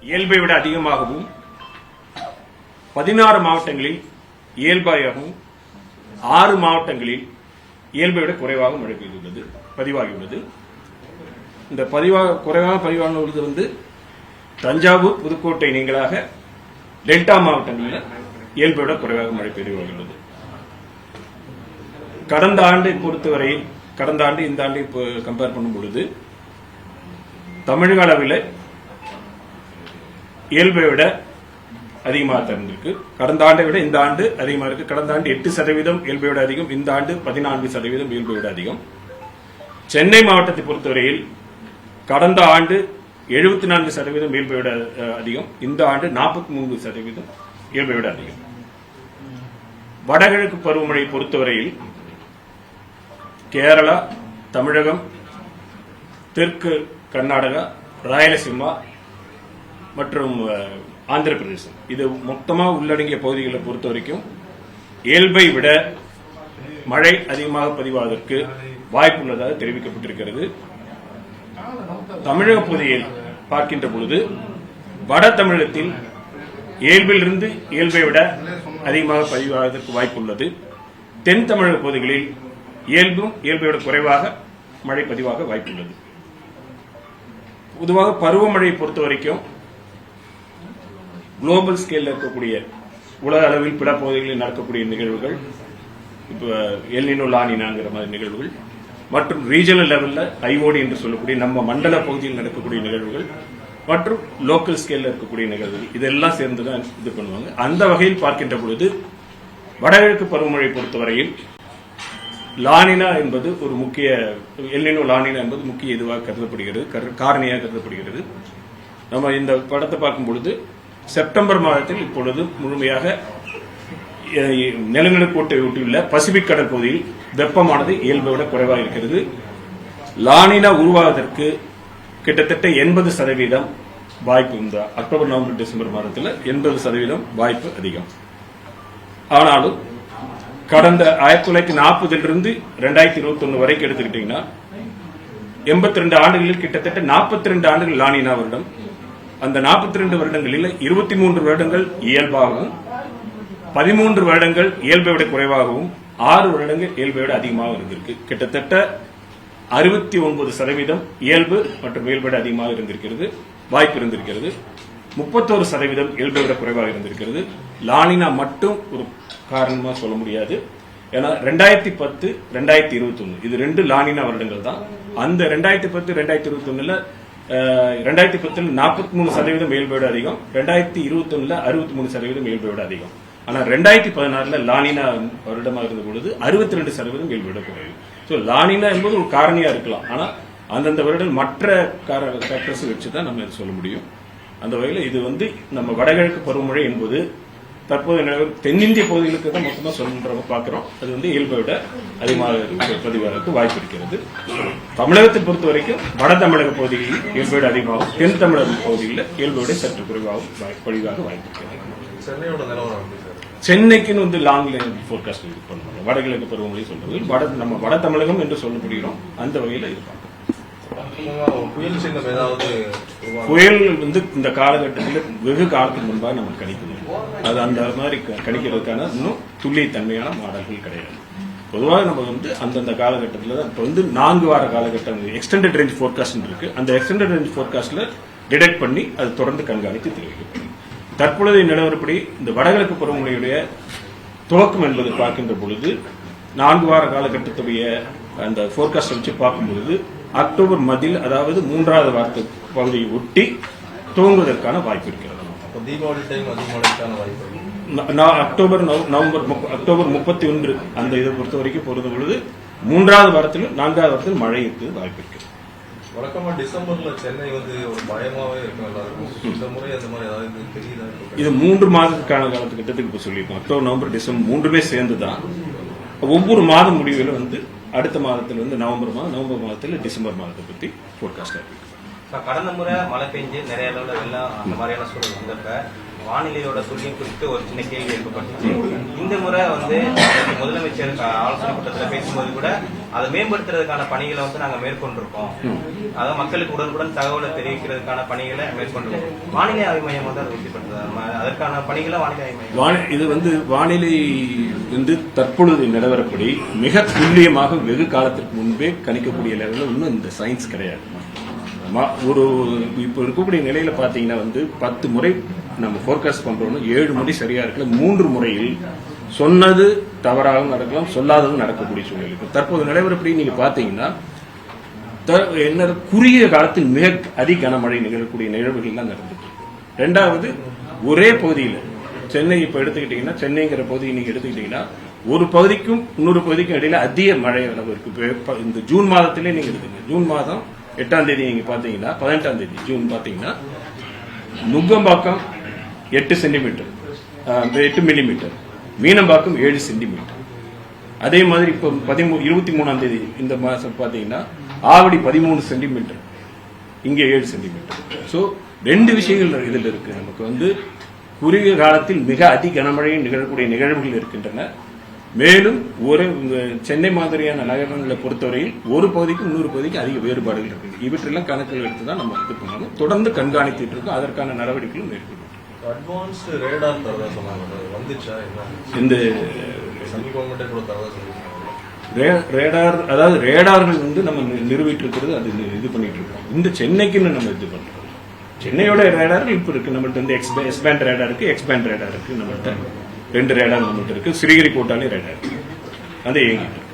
இயல்பை விட அதிகமாகவும் 16 மாவட்டங்களில் இயல்பாகவும் 6 மாவட்டங்களில் இயல்பை விட குறைவாக மழை பெய்துள்ளது பதிவாகியுள்ளது. இந்த குறைவாக பதிவானது வந்து தஞ்சாவூர், புதுக்கோட்டை நீங்களாக டெல்டா மாவட்டங்களில் இயல்பை விட குறைவாக மழை பதிவாகியுள்ளது. கடந்த ஆண்டை பொறுத்தவரை கடந்த ஆண்டு இந்த ஆண்டை கம்பேர் பண்ணும் பொழுது தமிழக அளவில் இயல்பை விட அதிகமாக இருந்திருக்கு. கடந்த ஆண்டை விட இந்த ஆண்டு அதிகமாக இருக்கு. கடந்த ஆண்டு 8% இயல்பை விட அதிகம், இந்த ஆண்டு 14% இயல்பை விட அதிகம். சென்னை மாவட்டத்தை பொறுத்தவரையில் கடந்த ஆண்டு 74% இயல்பை விட அதிகம், இந்த ஆண்டு 43% இயல்பை விட அதிகம். வடகிழக்கு பருவமழை பொறுத்தவரையில் கேரளா, தமிழகம், தெற்கு கர்நாடகா, ராயலசீமா மற்றும் ஆந்திர பிரதேசம் இது மொத்தமாக உள்ளடங்கிய பகுதிகளை பொறுத்த வரைக்கும் இயல்பை விட மழை அதிகமாக பதிவாவதற்கு வாய்ப்புள்ளதாக தெரிவிக்கப்பட்டிருக்கிறது. தமிழக பகுதியில் பார்க்கின்ற பொழுது வட தமிழகத்தில் இயல்பிலிருந்து இயல்பை விட அதிகமாக பதிவாவதற்கு வாய்ப்புள்ளது. தென் தமிழக பகுதிகளில் இயல்பை விட குறைவாக மழை பதிவாக வாய்ப்புள்ளது. பொதுவாக பருவமழையை பொறுத்த வரைக்கும் குளோபல் ஸ்கேல்ல இருக்கக்கூடிய உலக அளவில் பிற பகுதிகளில் நடக்கக்கூடிய நிகழ்வுகள், இப்போ எல் நினோ லா நினாங்கிற மாதிரி நிகழ்வுகள் மற்றும் ரீஜனல் லெவல்ல ஐஓடி என்று சொல்லக்கூடிய நம்ம மண்டல பகுதியில் நடக்கக்கூடிய நிகழ்வுகள் மற்றும் லோக்கல் ஸ்கேல்ல இருக்கக்கூடிய நிகழ்வுகள் இதெல்லாம் சேர்ந்துதான் இது பண்ணுவாங்க. அந்த வகையில் பார்க்கின்ற பொழுது வடகிழக்கு பருவமழை பொறுத்தவரையில் லானினா என்பது ஒரு முக்கிய எல் நினோ லானினா என்பது முக்கிய இதுவாக கருதப்படுகிறது, காரணியாக கருதப்படுகிறது. நம்ம இந்த படத்தை பார்க்கும் பொழுது செப்டம்பர் மாதத்தில் இப்பொழுது முழுமையாக நிலநடுக்கோட்டை ஒட்டியுள்ள பசிபிக் கடல் பகுதியில் வெப்பமானது இயல்பை விட குறைவாக இருக்கிறது. லானினா உருவாவதற்கு கிட்டத்தட்ட 80% வாய்ப்பு இந்த அக்டோபர், நவம்பர், டிசம்பர் மாதத்தில் 80% வாய்ப்பு அதிகம். ஆனாலும் கடந்த 1940 2021 வரைக்கும் எடுத்துக்கிட்டீங்கன்னா 82 ஆண்டுகளில் கிட்டத்தட்ட 42 ஆண்டுகள் லானினா வருடம். அந்த 42 வருடங்களில் 23 வருடங்கள் இயல்பாகவும் 13 வருடங்கள் இயல்பை விட குறைவாகவும் 6 வருடங்கள் இயல்பை விட அதிகமாக இருந்திருக்கு. கிட்டத்தட்ட 69% இயல்பு மற்றும் இயல்பை விட அதிகமாக இருந்திருக்கிறது, வாய்ப்பு இருந்திருக்கிறது. 31% இயல்பை விட குறைவாக இருந்திருக்கிறது. லானினா மட்டும் ஒரு காரணமா சொல்ல முடியாது. ஏன்னா 2010, 2021 இது 2 லானினா வருடங்கள் தான். அந்த 2010, 2021 2010 43% இயல்பை விட அதிகம், 2021 63% இயல்பை விட அதிகம். ஆனா 2016 லானினா வருடமாக இருந்த பொழுது 62% இயல்பை விட குறைவு. சோ லானினா என்பது ஒரு காரணியா இருக்கலாம், ஆனா அந்தந்த வருடம் மற்ற ஃபேக்டர்ஸ் வச்சுதான் நம்ம சொல்ல முடியும். அந்த வகையில் இது வந்து நம்ம வடகிழக்கு பருவமழை என்பது தற்போது தென்னிந்திய பகுதிகளுக்கு தான் மொத்தமாக சொல்ற பார்க்கிறோம். அது வந்து இயல்பை விட அதிகமாக பதிவாக வாய்ப்பு இருக்கிறது. தமிழகத்தை பொறுத்த வரைக்கும் வட தமிழக பகுதிகளில் இயல்பை விட அதிகமாகவும், தென் தமிழக பகுதியில் இயல்பை விட சற்று குறைவாகவும் பதிவாக வாய்ப்பு இருக்கிறது. சென்னைக்குன்னு வந்து லாங் லைன் போர்காஸ்ட் இது பண்ணுவாங்க. வடகிழக்கு பருவமழை சொல்றது நம்ம வட தமிழகம் என்று சொல்லப்படுகிறோம். அந்த வகையில் இது பார்க்கணும். புயல் வந்து இந்த காலகட்டத்தில் வெகு காலத்துக்கு முன்பாக நம்ம கணிக்கணும். அது அந்த மாதிரி கணிக்கிறதுக்கான இன்னும் துல்லியத்தன்மையான மாடல்கள் கிடையாது. பொதுவாக நம்ம வந்து அந்தந்த காலகட்டத்தில் தான் இப்போ வந்து 4 வார காலகட்டம் எக்ஸ்டெண்டட் ரேஞ்ச் போர்காஸ்ட் இருக்கு. அந்த எக்ஸ்டெண்டட் ரேஞ்ச் போர்காஸ்ட்ல டிடெக்ட் பண்ணி அது தொடர்ந்து கண்காணித்து தெரிவிக்கப்படும். தற்பொழுதைய நிலவரப்படி இந்த வடகிழக்கு பருவமழையுடைய துவக்கம் என்பது பார்க்கின்ற பொழுது 4 வார காலகட்டத்துடைய அந்த போர்காஸ்ட் வச்சு பார்க்கும்பொழுது அக்டோபர் மத்தியில், அதாவது 3வது வாரத்து பகுதியை ஒட்டி துவங்குவதற்கான வாய்ப்பு இருக்கிறது. அக்டோபர், நவம்பர், அக்டோபர் 31 அந்த இதை பொறுத்த வரைக்கும் பொறுத்த பொழுது 3வது வாரத்திலும் 4வது வாரத்திலும் மழை இருக்கு வாய்ப்பு இருக்கிறது. வழக்கமா டிசம்பர்ல சென்னை வந்து ஒரு பயமாவே இருக்கும் எல்லாருக்கும். இந்த முறை அந்த மாதிரி ஏதாவது தெரியுதா? இது 3 மாதத்துக்கான காலத்துக்கிட்டத்துக்கு இப்ப சொல்லியிருக்கோம். அக்டோபர், நவம்பர், டிசம்பர் 3மே சேர்ந்துதான். ஒவ்வொரு மாத முடிவில் வந்து அடுத்த மாதத்தில் வந்து நவம்பர் மாதத்தில் டிசம்பர் மாதத்தை பத்தி போர்காஸ்ட் இருக்கு. கடந்த முறை மழை பெஞ்சு நிறைய அளவுல வெள்ளம் அந்த மாதிரியான சூழல் வந்தப்ப வானிலையோட துல்லியம் குறித்து ஒரு சின்ன கேள்வி எழுப்பப்பட்டுச்சு. இந்த முறை வந்து முதலமைச்சர் ஆலோசனை கூட்டத்தில் பேசும்போது கூட அதை மேம்படுத்துறதுக்கான பணிகளை வந்து நாங்க மேற்கொண்டிருக்கோம். அதாவது மக்களுக்கு உடனுக்குடன் தகவலை தெரிவிக்கிறதுக்கான பணிகளை மேற்கொண்டிருக்கோம். வானிலை ஆய்வு மையம் வந்து அதை உறுதிப்படுத்துது. அதற்கான பணிகளை வானிலை ஆய்வு மையம் இது வந்து வானிலை வந்து தற்பொழுது நிலவரப்படி மிக துல்லியமாக வெகு காலத்திற்கு முன்பே கணிக்கக்கூடிய லெவலில் இன்னும் இந்த சயின்ஸ் கிடையாது. ஒரு இப்போ இருக்கக்கூடிய நிலையில பாத்தீங்கன்னா வந்து 10 முறை நம்ம ஃபோர்காஸ்ட் பண்றோம்னு 7 முறை சரியா இருக்கல, 3 முறையில் சொன்னது தவறாகவும் நடக்கலாம், சொல்லாததும் நடக்கக்கூடிய சூழ்நிலை இருக்கு. தற்போது நிலவரப்படி நீங்க பாத்தீங்கன்னா என்ன குறுகிய காலத்தில் மிக அதிக கனமழை நிகழக்கூடிய நிகழ்வுகள் தான் நடந்துட்டு. ரெண்டாவது, ஒரே பகுதியில் சென்னை இப்ப எடுத்துக்கிட்டீங்கன்னா, சென்னைங்கிற பகுதியை நீங்க எடுத்துக்கிட்டீங்கன்னா ஒரு பகுதிக்கும் இன்னொரு பகுதிக்கும் இடையில அதிக மழை அளவு இருக்கு. இந்த ஜூன் மாதத்திலே நீங்க எடுத்துங்க, ஜூன் மாதம் 8ஆம் தேதி நீங்க பாத்தீங்கன்னா 18ஆம் தேதி ஜூன் பாத்தீங்கன்னா Nungambakkam 8 centimetre 8 millimetre, Meenambakkam 7 centimetre. அதே மாதிரி இப்போ 23ஆம் தேதி இந்த மாசம் பாத்தீங்கன்னா ஆவடி 13 சென்டிமீட்டர், இங்க 7 சென்டிமீட்டர். சோ 2 விஷயங்கள் இதுல இருக்கு. நமக்கு வந்து குறுகிய காலத்தில் மிக அதிக கனமழை நிகழக்கூடிய நிகழ்வுகள் இருக்கின்றன. மேலும் ஒரு சென்னை மாதிரியான நகரங்களை பொறுத்தவரையில் ஒரு பகுதிக்கு இன்னொரு பகுதிக்கு அதிக வேறுபாடுகள் இருக்கு. இவற்றெல்லாம் கணக்கில் எடுத்துதான் நம்ம இது பண்ணணும். தொடர்ந்து கண்காணித்துட்டு இருக்கோம். அதற்கான நடவடிக்கைகளும் மேற்கொள்ளும். அட்வான்ஸ்டு ரேடார் தரதா சொன்னாங்க, வந்துச்சா? இந்த சென்ட்ரல் கவர்மெண்டே கூட தரதா சொல்லிருக்காங்க. ரேடார், அதாவது ரேடார்கள் வந்து நம்ம நிறுவிட்டு இருக்கிறது, அது இது பண்ணிட்டு இருக்கோம். இந்த சென்னைக்குன்னு நம்ம இது பண்றோம். சென்னையோட ரேடார் இப்ப இருக்கு நம்மள்ட்ட. வந்து எக்ஸ்பேண்ட் ரேடார் இருக்கு, எக்ஸ்பேண்ட் ரேடார் இருக்கு நம்மள்ட்ட. 2 ரேடார் நம்மள்ட்ட இருக்கு. ஸ்ரீஹரிகோட்டாலே ரேடார் அது இயங்கிட்டு இருக்கு.